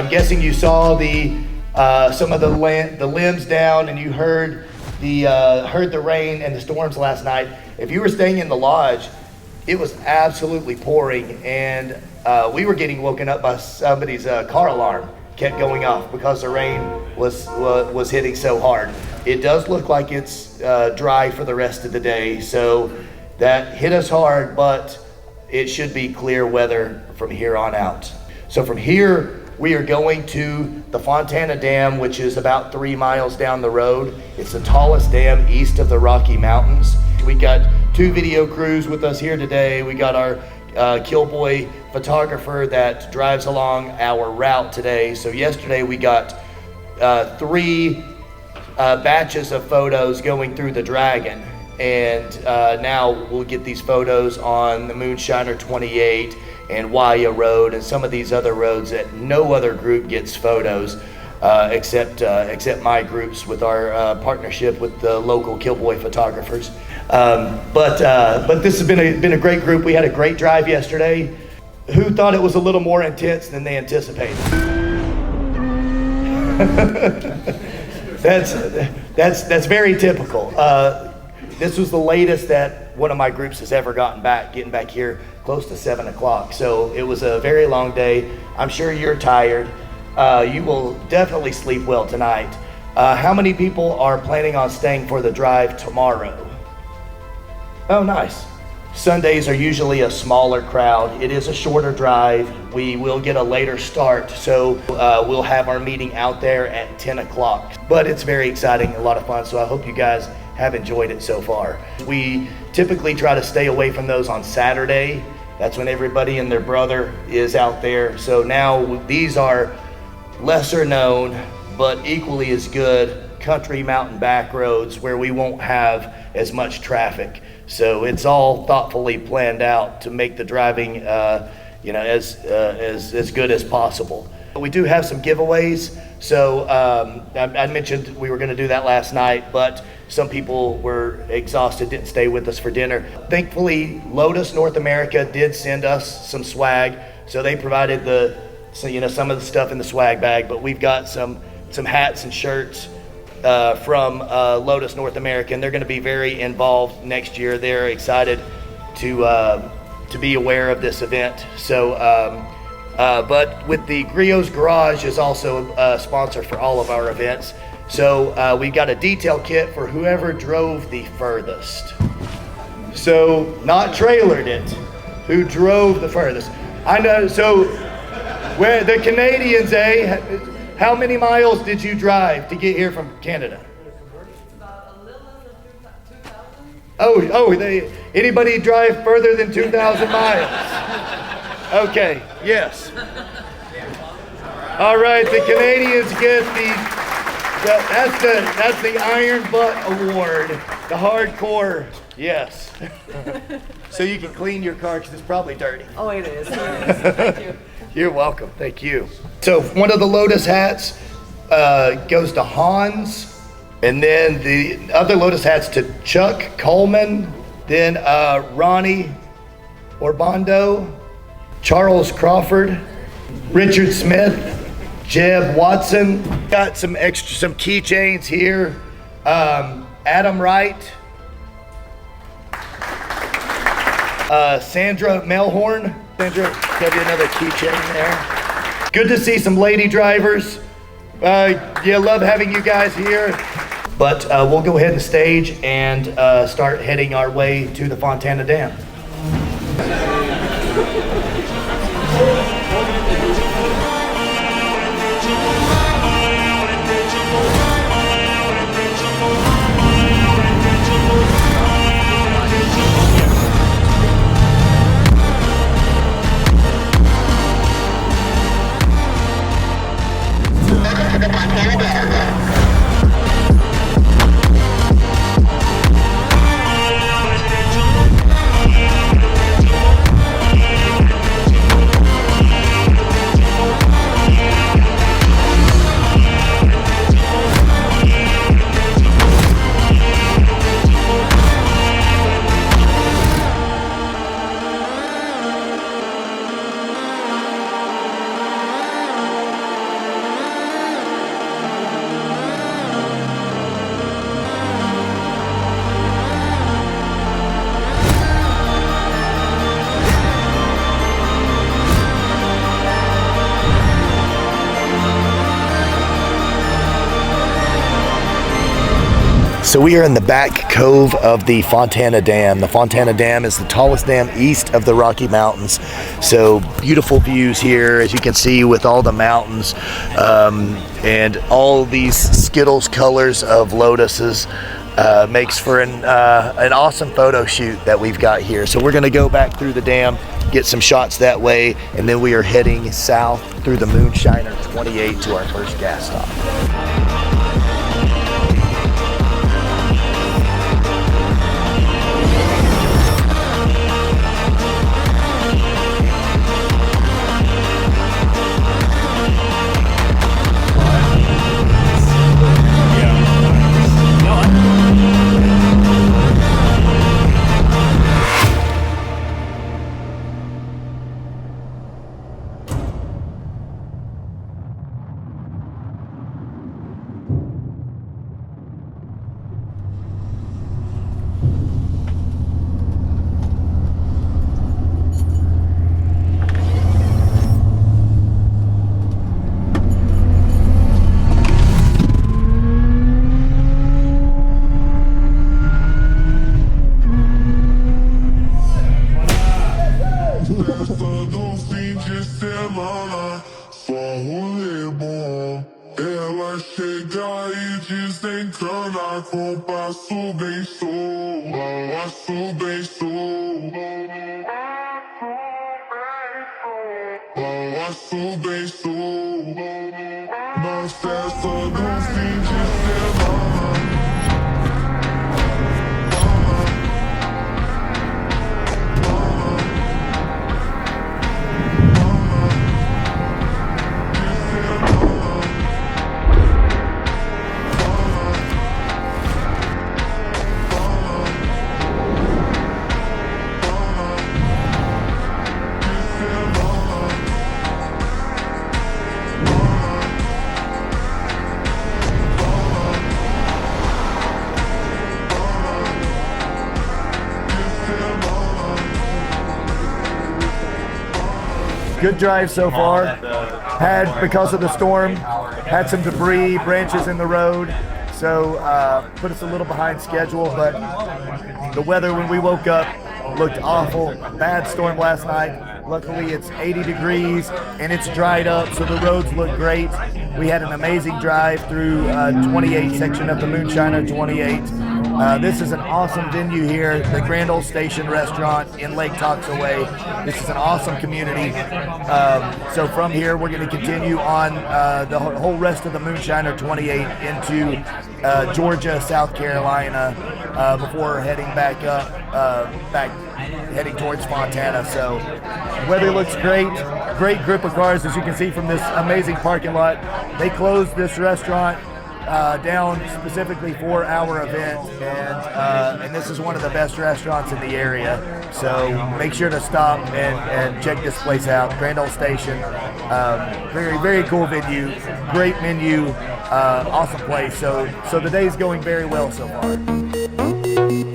I'm guessing you saw the some of the limbs down, and you heard the rain and the storms last night. If you were staying in the lodge, it was absolutely pouring, and we were getting woken up by somebody's car alarm kept going off because the rain was hitting so hard. It does look like it's dry for the rest of the day, so that hit us hard, but it should be clear weather from here on out. So from here, we are going to the Fontana Dam, which is about 3 miles down the road. It's the tallest dam east of the Rocky Mountains. We got 2 video crews with us here today. We got our Killboy photographer that drives along our route today. So yesterday we got 3 batches of photos going through the Dragon, and now we'll get these photos on the Moonshiner 28 and Waya Road and some of these other roads that no other group gets photos except my groups with our partnership with the local Killboy photographers. But this has been a great group. We had a great drive yesterday. Who thought it was a little more intense than they anticipated? That's very typical. This was the latest that one of my groups has ever getting back here close to 7 o'clock. So it was a very long day. I'm sure you're tired. You will definitely sleep well tonight. How many people are planning on staying for the drive tomorrow? Oh, nice. Sundays are usually a smaller crowd. It is a shorter drive. We will get a later start, so we'll have our meeting out there at 10 o'clock. But it's very exciting, a lot of fun, so I hope you guys have enjoyed it so far. We typically try to stay away from those on Saturday. That's when everybody and their brother is out there. So now these are lesser known, but equally as good country mountain back roads where we won't have as much traffic. So it's all thoughtfully planned out to make the driving as good as possible. We do have some giveaways. So I mentioned we were going to do that last night, but some people were exhausted, didn't stay with us for dinner. Thankfully, Lotus North America did send us some swag, so they provided some of the stuff in the swag bag. But we've got some hats and shirts from Lotus North America, and they're going to be very involved next year. They're excited to be aware of this event. So, but with the Griot's Garage is also a sponsor for all of our events. So we've got a detail kit for whoever drove the furthest. So not trailered it, who drove the furthest. I know. So where the Canadians, how many miles did you drive to get here from Canada? About a little under 2,000. Anybody drive further than 2,000 miles? Okay, yes. All right, the Canadians get that's the Iron Butt Award, the hardcore, yes. So you can clean your car because it's probably dirty. Oh, it is. Thank you. You're welcome. Thank you. So one of the Lotus hats goes to Hans, and then the other Lotus hats to Chuck Coleman, then Ronnie Orbondo, Charles Crawford, Richard Smith, Jeb Watson. Got some keychains here. Adam Wright, Sandra Melhorn. Sandra, got you another keychain there. Good to see some lady drivers. Love having you guys here. But we'll go ahead and stage and start heading our way to the Fontana Dam. So we are in the back cove of the Fontana Dam. The Fontana Dam is the tallest dam east of the Rocky Mountains. So beautiful views here, as you can see, with all the mountains and all these Skittles colors of lotuses. Makes for an awesome photo shoot that we've got here. So we're going to go back through the dam, get some shots that way, and then we are heading south through the Moonshiner 28 to our first gas stop. Ela chega e diz encana com passo bem sou, passo bem sou, passo bem sou, na festa do fim de semana. Good drive so far. Had, because of the storm, had some debris, branches in the road, so put us a little behind schedule, but the weather when we woke up looked awful. Bad storm last night. Luckily it's 80 degrees and it's dried up, so the roads look great. We had an amazing drive through 28 section of the Moonshiner 28. This is an awesome venue here, the Grand Ole Station Restaurant in Lake Toxaway. This is an awesome community. So from here, we're going to continue on the whole rest of the Moonshiner 28 into Georgia, South Carolina, before heading back up, heading towards Fontana. So weather looks great. Great group of cars, as you can see from this amazing parking lot. They closed this restaurant down specifically for our event, and this is one of the best restaurants in the area, so make sure to stop and check this place out. Grand Ole Station, very, very cool venue, great menu, awesome place, so the day's going very well so far.